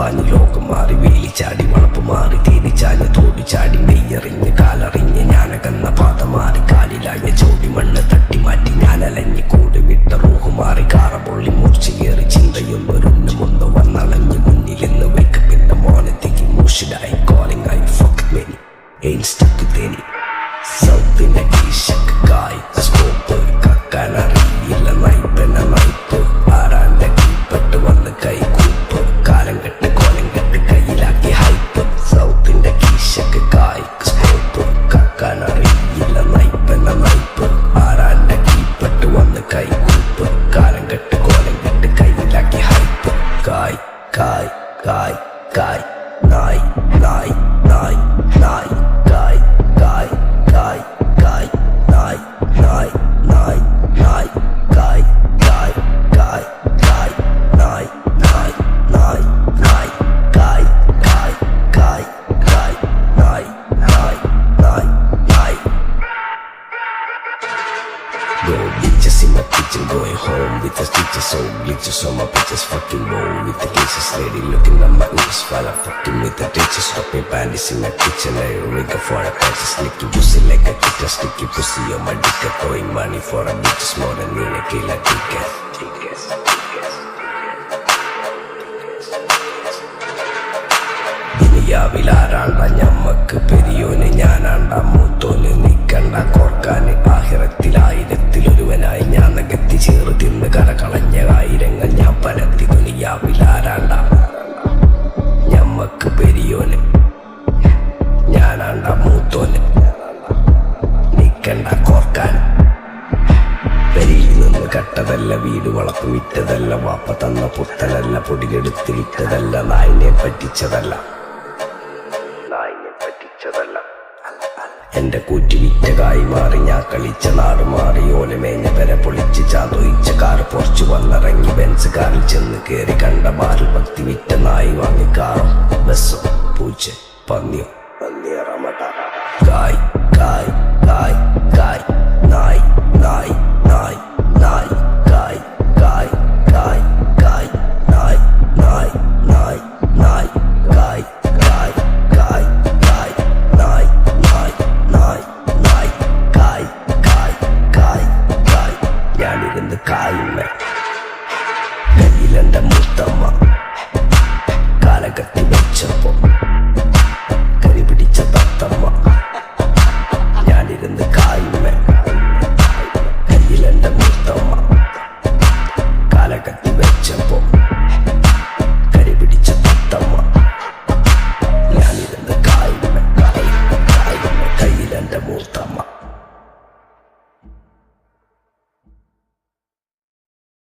പാഞ്ഞ് ലോകം മാറി വേലി ചാടി വളപ്പ് മാറി തേനി ചാഞ്ഞ് തോടി ചാടി നെയ്യറിഞ്ഞ് കാലറിഞ്ഞ് ഞാനകന്ന പാത മാറി കാലിലായ ചോടി മണ്ണ് തട്ടി മാറ്റി ഞാനലഞ്ഞ് കൂടി വിട്ട റൂഹ് മാറി കാറ പൊള്ളി മൂർച്ചയേറി ചിന്തയൊന്നൊരുണ്ണുമൊന്ന് വന്നളഞ്ഞ് മുന്നിലെന്ന് വെക്കപ്പിന്റെ മോനത്തേക്ക് മൂഷിലായി കോളിംഗ് ആയി fuck many ain't stuck with any South in the Ishak guy scope കക്കാനറിയില്ല നൈപ്പന നൈപ്പ് ആരാന്റെ കീപ്പട്ട് വന്ന് കൈകൂപ്പ് കാലം കെട്ട് കോലം കെട്ട് കയ്യിലാക്കി ഹൈപ്പ് സൗത്തിന്റെ കീശക്ക് കായ് സ്കോപ്പ് കക്കാനറിയില്ല നൈപ്പന നൈപ്പ് ആരാന്റെ കീപ്പട്ട് വന്ന് കൈകൂപ്പ് കാലം കെട്ട് കോലം കെട്ട് കയ്യിലാക്കി ഹൈപ്പ് കായ് കായ് കായ് കായ് നായ് നായ് നായ് നായ് കായ് കായ് കായ് കായ് നായ് നായ് നായ് നായ് കായ് കായ് കായ് കായ് നായ് നായ് നായ് നായ് കായ് കായ് കായ് കായ് നായ് നായ് നായ് നായ് Go bitches in my kitchen, going home with the stitches, so glitches on my bitches, fucking roll with the cases, lady looking at my ears while I'm fucking with the ditches, dropping panties in my kitchen, I rigger for a patches, slicky pussy like a kitten, sticky pussy on my dick, throwing money for a bitches more than me, a killer ticket. ദുനിയാവിലാരാണ്ട ഞമ്മക്ക് പെരിയോന് ഞാനാണ്ട മൂത്തോന് നിക്കണ്ട കോർക്കാന് ആഹിറത്തിലായിരത്തിലൊരുവനായി ഞാൻ നകത്തി ചേറ് തിന്ന് കരകളഞ്ഞ ആയിരങ്ങൾ ഞാൻ പരത്തി ദുനിയാവിലാരാണ്ട ഞമ്മക്ക് പെരിയോന് ഞാനാണ്ട മൂത്തോന് നിക്കണ്ട കോർക്കാന് പെരിയിൽ നിന്ന് കട്ടതല്ല വീട് വളപ്പ് വിറ്റതല്ല വാപ്പ തന്ന പുത്തനല്ല പൊടിയെടുത്ത് വിറ്റതല്ല നായിനെ പറ്റിച്ചതല്ല എന്റെ കൂറ്റി വിറ്റ കായി മാറി ഞാൻ കളിച്ച നാട് മാറി ഓലമേഞ്ഞ പെര പൊളിച്ച് ചാതൊയിച്ച കാറ് പൊറച്ചു വന്നിറങ്ങി ബെൻസ് കാറിൽ ചെന്ന് കേറി കണ്ട ബാറിൽ ഭക്തി വിറ്റ നായി വാങ്ങി കാറും ബസ്സോ പൂച്ച പന്നിയോ പന്നിയറമട്ട കായ്